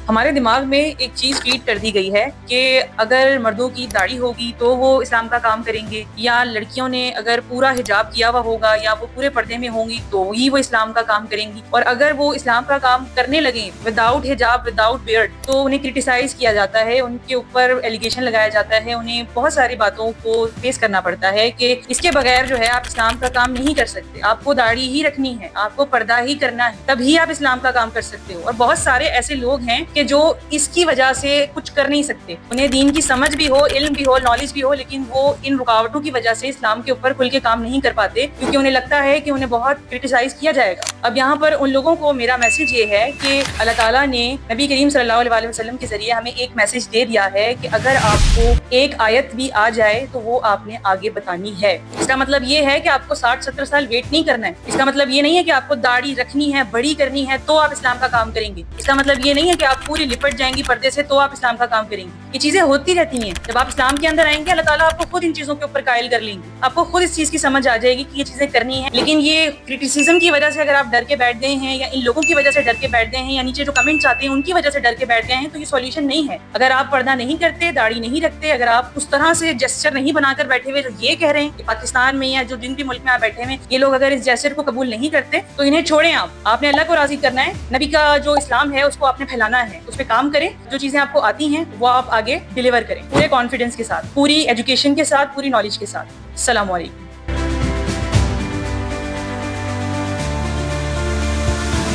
ہمارے دماغ میں ایک چیز فیڈ کر دی گئی ہے کہ اگر مردوں کی داڑھی ہوگی تو وہ اسلام کا کام کریں گے، یا لڑکیوں نے اگر پورا حجاب کیا ہوا ہوگا یا وہ پورے پردے میں ہوں گی تو ہی وہ اسلام کا کام کریں گی، اور اگر وہ اسلام کا کام کرنے لگیں وداؤٹ حجاب وداؤٹ بیئرڈ تو انہیں کرٹیسائز کیا جاتا ہے، ان کے اوپر ایلیگیشن لگایا جاتا ہے، انہیں بہت ساری باتوں کو فیس کرنا پڑتا ہے کہ اس کے بغیر جو ہے آپ اسلام کا کام نہیں کر سکتے، آپ کو داڑھی ہی رکھنی ہے، آپ کو پردہ ہی کرنا ہے، تبھی آپ اسلام کا کام کر سکتے ہو۔ اور بہت سارے ایسے لوگ ہیں کہ جو اس کی وجہ سے کچھ کر نہیں سکتے، انہیں دین کی سمجھ بھی ہو، علم بھی ہو، نالج بھی ہو، لیکن وہ ان رکاوٹوں کی وجہ سے اسلام کے اوپر کھل کے کام نہیں کر پاتے، کیونکہ انہیں لگتا ہے کہ انہیں بہت کرٹیسائز کیا جائے گا۔ اب یہاں پر ان لوگوں کو میرا میسج یہ ہے کہ اللہ تعالیٰ نے نبی کریم صلی اللہ علیہ وسلم کے ذریعے ہمیں ایک میسج دے دیا ہے کہ اگر آپ کو ایک آیت بھی آ جائے تو وہ آپ نے آگے بتانی ہے۔ اس کا مطلب یہ ہے کہ آپ کو 60-70 سال ویٹ نہیں کرنا ہے۔ اس کا مطلب یہ نہیں ہے کہ آپ کو داڑھی رکھنی ہے، بڑی کرنی ہے تو آپ اسلام کا کام کریں گے۔ اس کا مطلب یہ نہیں ہے کہ آپ پوری لپٹ جائیں گی پردے سے تو آپ اسلام کا کام کریں گے۔ یہ چیزیں ہوتی رہتی ہیں، جب آپ اسلام کے اندر آئیں گے اللہ تعالیٰ آپ کو خود ان چیزوں کے اوپر قائل کر لیں گے، آپ کو خود اس چیز کی سمجھ آ جائے گی کہ یہ چیزیں کرنی ہیں۔ لیکن یہ کرٹیسزم کی وجہ سے اگر آپ ڈر کے بیٹھ گئے ہیں، یا ان لوگوں کی وجہ سے ڈر کے بیٹھ گئے ہیں، یا نیچے جو کمنٹس آتے ہیں ان کی وجہ سے ڈر کے بیٹھ گئے ہیں، تو یہ سولوشن نہیں ہے۔ اگر آپ پردہ نہیں کرتے، داڑھی نہیں رکھتے، اگر آپ اس طرح سے جسچر نہیں بنا کر بیٹھے ہوئے جو یہ کہہ رہے ہیں کہ پاکستان میں یا جو جن بھی ملک میں آپ بیٹھے ہوئے یہ لوگ اگر اس جسچر کو قبول نہیں کرتے تو انہیں چھوڑیں۔ آپ نے اللہ کو راضی کرنا ہے، نبی کا جو اسلام ہے اس کو آپ نے پھیلانا ہے، اس پہ کام کریں، جو چیزیں آپ کو آتی ہیں وہ آپ آگے ڈیلیور کریں پورے کانفیڈنس کے ساتھ، پوری ایجوکیشن کے ساتھ، پوری نالج کے ساتھ۔ السلام علیکم۔